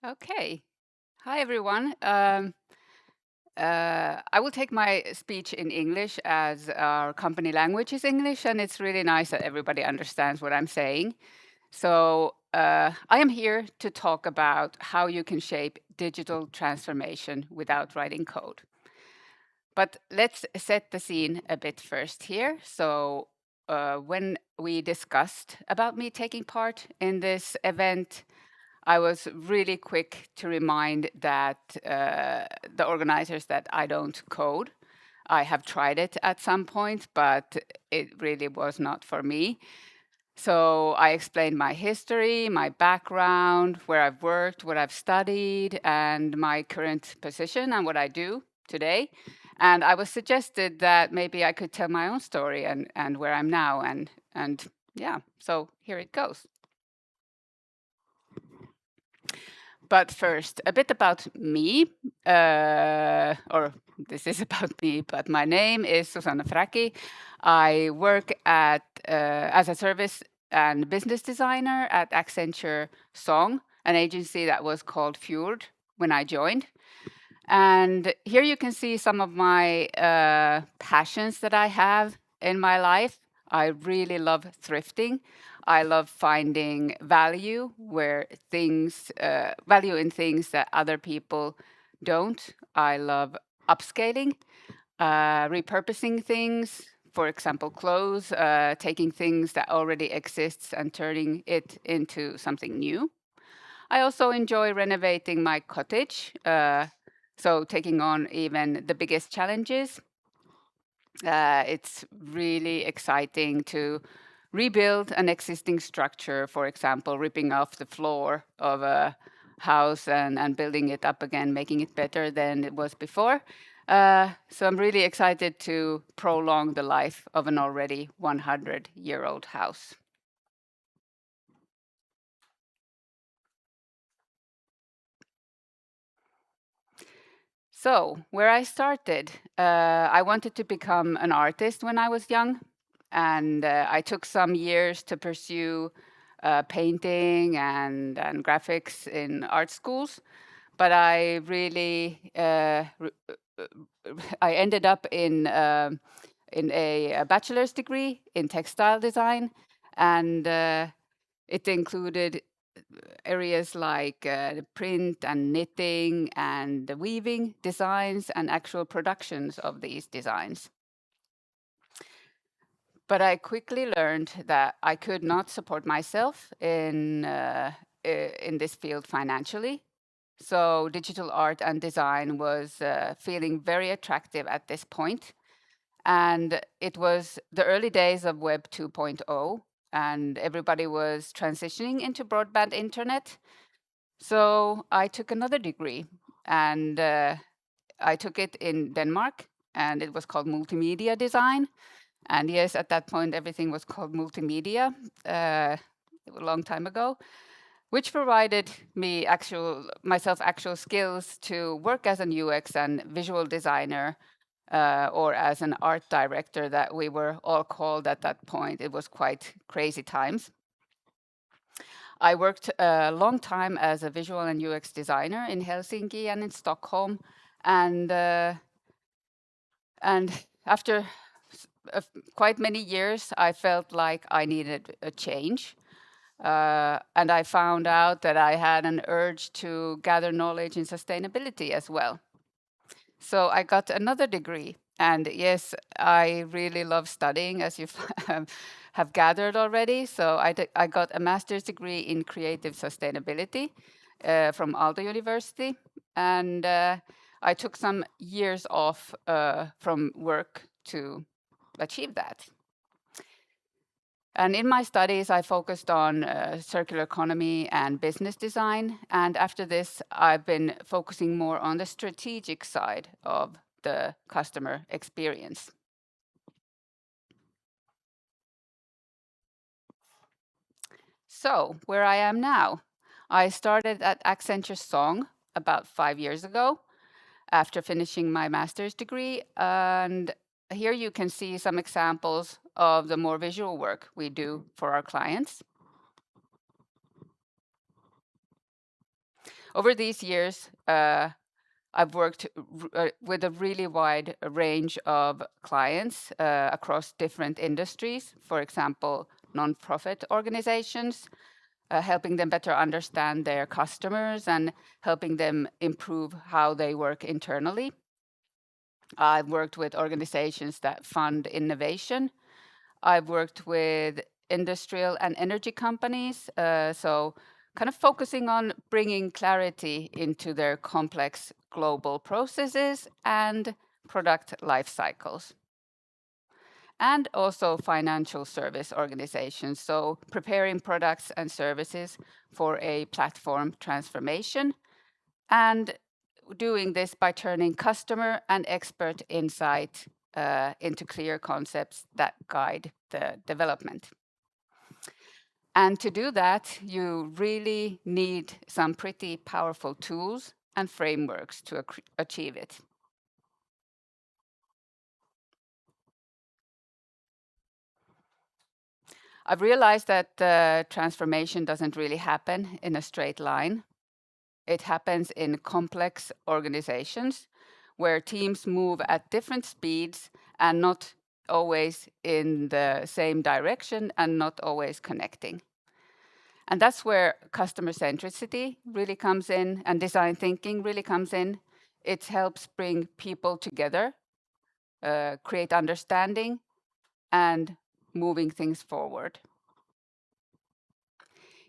Okay. Hi, everyone. I will take my speech in English as our company language is English, and it's really nice that everybody understands what I'm saying. So, I am here to talk about how you can shape digital transformation without writing code. But let's set the scene a bit first here. So, when we discussed about me taking part in this event, I was really quick to remind that the organizers that I don't code. I have tried it at some point, but it really was not for me. So I explained my history, my background, where I've worked, what I've studied, and my current position and what I do today. And I was suggested that maybe I could tell my own story and where I'm now. And yeah, so here it goes. But first, a bit about me, or this is about me, but my name is Susanna Fräki. I work as a service and business designer at Accenture Song, an agency that was called Fjord when I joined. And here you can see some of my passions that I have in my life. I really love thrifting. I love finding value where value in things that other people don't. I love upscaling, repurposing things, for example, clothes, taking things that already exists and turning it into something new. I also enjoy renovating my cottage, so taking on even the biggest challenges. It's really exciting to rebuild an existing structure, for example, ripping off the floor of a house and building it up again, making it better than it was before. So I'm really excited to prolong the life of an already 100-year-old house. So, where I started, I wanted to become an artist when I was young, and I took some years to pursue painting and graphics in art schools. But I really, I ended up in a bachelor's degree in textile design, and it included areas like print and knitting and weaving designs and actual productions of these designs. But I quickly learned that I could not support myself in this field financially. So digital art and design was feeling very attractive at this point. And it was the early days of Web 2.0, and everybody was transitioning into broadband internet. So I took another degree, and I took it in Denmark, and it was called multimedia design. And yes, at that point, everything was called multimedia a long time ago, which provided me myself actual skills to work as an UX and visual designer, or as an art director that we were all called at that point. It was quite crazy times. I worked a long time as a visual and UX designer in Helsinki and in Stockholm, and and after quite many years, I felt like I needed a change. And I found out that I had an urge to gather knowledge in sustainability as well. So I got another degree. And yes, I really love studying, as you have gathered already. So I got a master's degree in creative sustainability from Aalto University. And I took some years off from work to achieve that. And in my studies, I focused on circular economy and business design. And after this, I've been focusing more on the strategic side of the customer experience. So, where I am now, I started at Accenture Song about 5 years ago after finishing my master's degree. And here you can see some examples of the more visual work we do for our clients. Over these years, I've worked with a really wide range of clients across different industries. For example, nonprofit organizations, helping them better understand their customers and helping them improve how they work internally. I've worked with organizations that fund innovation. I've worked with industrial and energy companies, so kind of focusing on bringing clarity into their complex global processes and product life cycles. And also financial service organizations, so preparing products and services for a platform transformation, and doing this by turning customer and expert insight into clear concepts that guide the development. And to do that, you really need some pretty powerful tools and frameworks to achieve it. I've realized that transformation doesn't really happen in a straight line. It happens in complex organizations where teams move at different speeds and not always in the same direction and not always connecting. And that's where customer centricity really comes in and design thinking really comes in. It helps bring people together, create understanding, and moving things forward.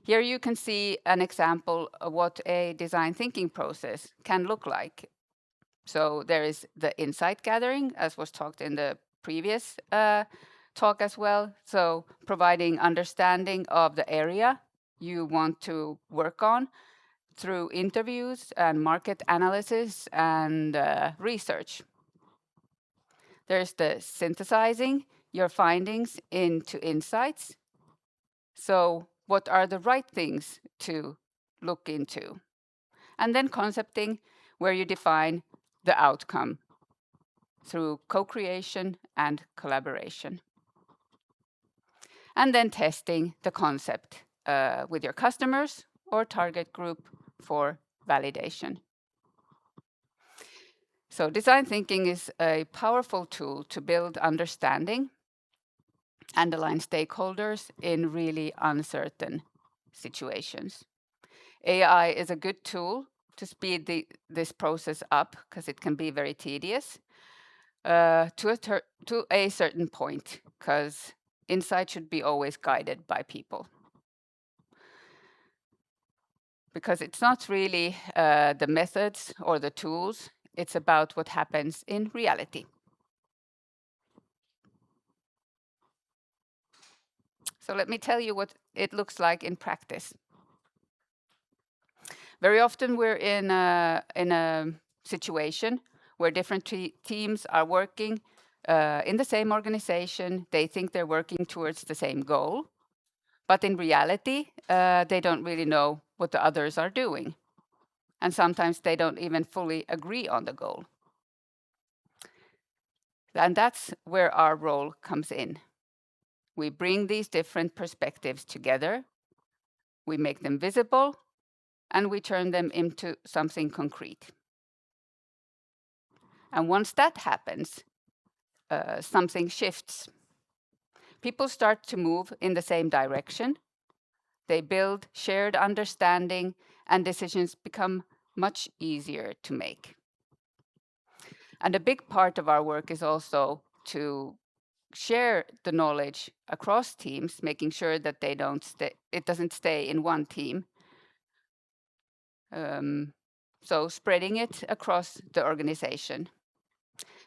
Here you can see an example of what a design thinking process can look like. So there is the insight gathering, as was talked in the previous talk as well. So providing understanding of the area you want to work on through interviews and market analysis and research. There's the synthesizing your findings into insights. So what are the right things to look into? And then concepting, where you define the outcome through co-creation and collaboration. And then testing the concept with your customers or target group for validation. So design thinking is a powerful tool to build understanding and align stakeholders in really uncertain situations. AI is a good tool to speed this process up because it can be very tedious to a certain point, because insight should be always guided by people. Because it's not really the methods or the tools, it's about what happens in reality. So let me tell you what it looks like in practice. Very often we're in a situation where different teams are working in the same organization. They think they're working towards the same goal, but in reality, they don't really know what the others are doing. And sometimes they don't even fully agree on the goal. And that's where our role comes in. We bring these different perspectives together, we make them visible, and we turn them into something concrete. And once that happens, something shifts. People start to move in the same direction. They build shared understanding, and decisions become much easier to make. And a big part of our work is also to share the knowledge across teams, making sure that it doesn't stay in one team. So spreading it across the organization.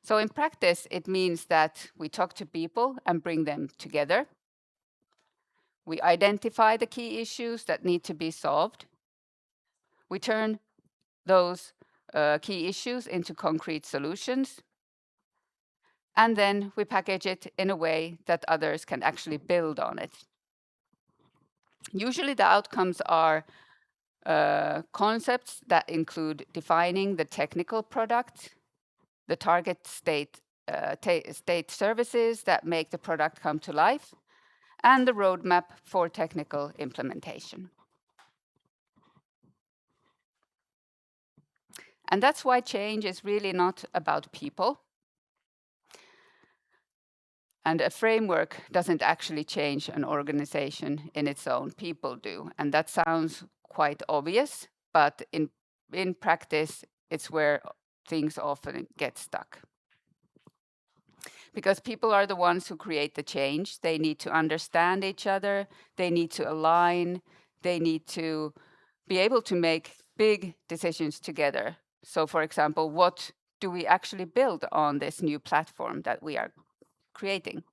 So in practice, it means that we talk to people and bring them together. We identify the key issues that need to be solved. We turn those key issues into concrete solutions. And then we package it in a way that others can actually build on it. Usually the outcomes are concepts that include defining the technical product, the target state services that make the product come to life, and the roadmap for technical implementation. And that's why change is really not about people. And a framework doesn't actually change an organization in its own, people do. And that sounds quite obvious, but in practice, it's where things often get stuck. Because people are the ones who create the change. They need to understand each other, they need to align, they need to be able to make big decisions together. So for example, what do we actually build on this new platform that we are creating?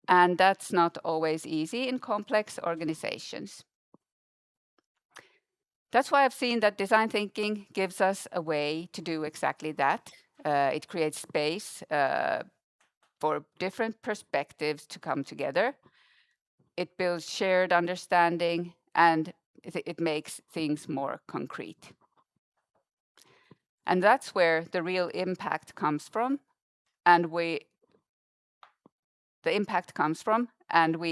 And that's not always easy in complex organizations. That's why I've seen that design thinking gives us a way to do exactly that. It creates space for different perspectives to come together. It builds shared understanding, and it makes things more concrete. And that's where the real impact comes from, and we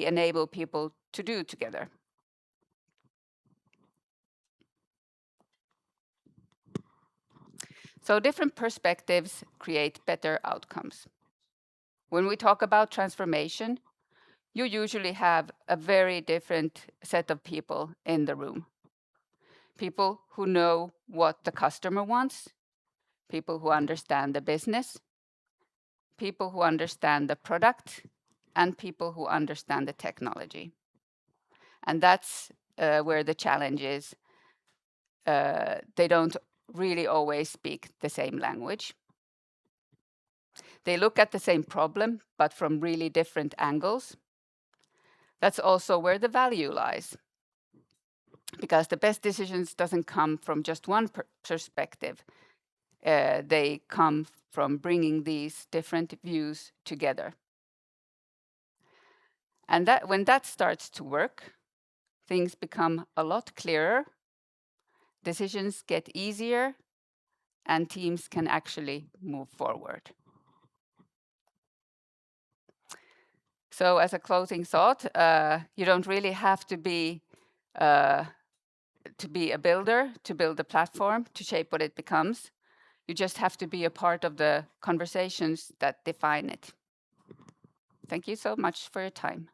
enable people to do together. So different perspectives create better outcomes. When we talk about transformation, you usually have a very different set of people in the room. People who know what the customer wants, people who understand the business, people who understand the product, and people who understand the technology. And that's where the challenge is. They don't really always speak the same language. They look at the same problem, but from really different angles. That's also where the value lies. Because the best decisions doesn't come from just one perspective. They come from bringing these different views together. And that when that starts to work, things become a lot clearer, decisions get easier, and teams can actually move forward. So as a closing thought, you don't really have to be a builder to build a platform to shape what it becomes. You just have to be a part of the conversations that define it. Thank you so much for your time.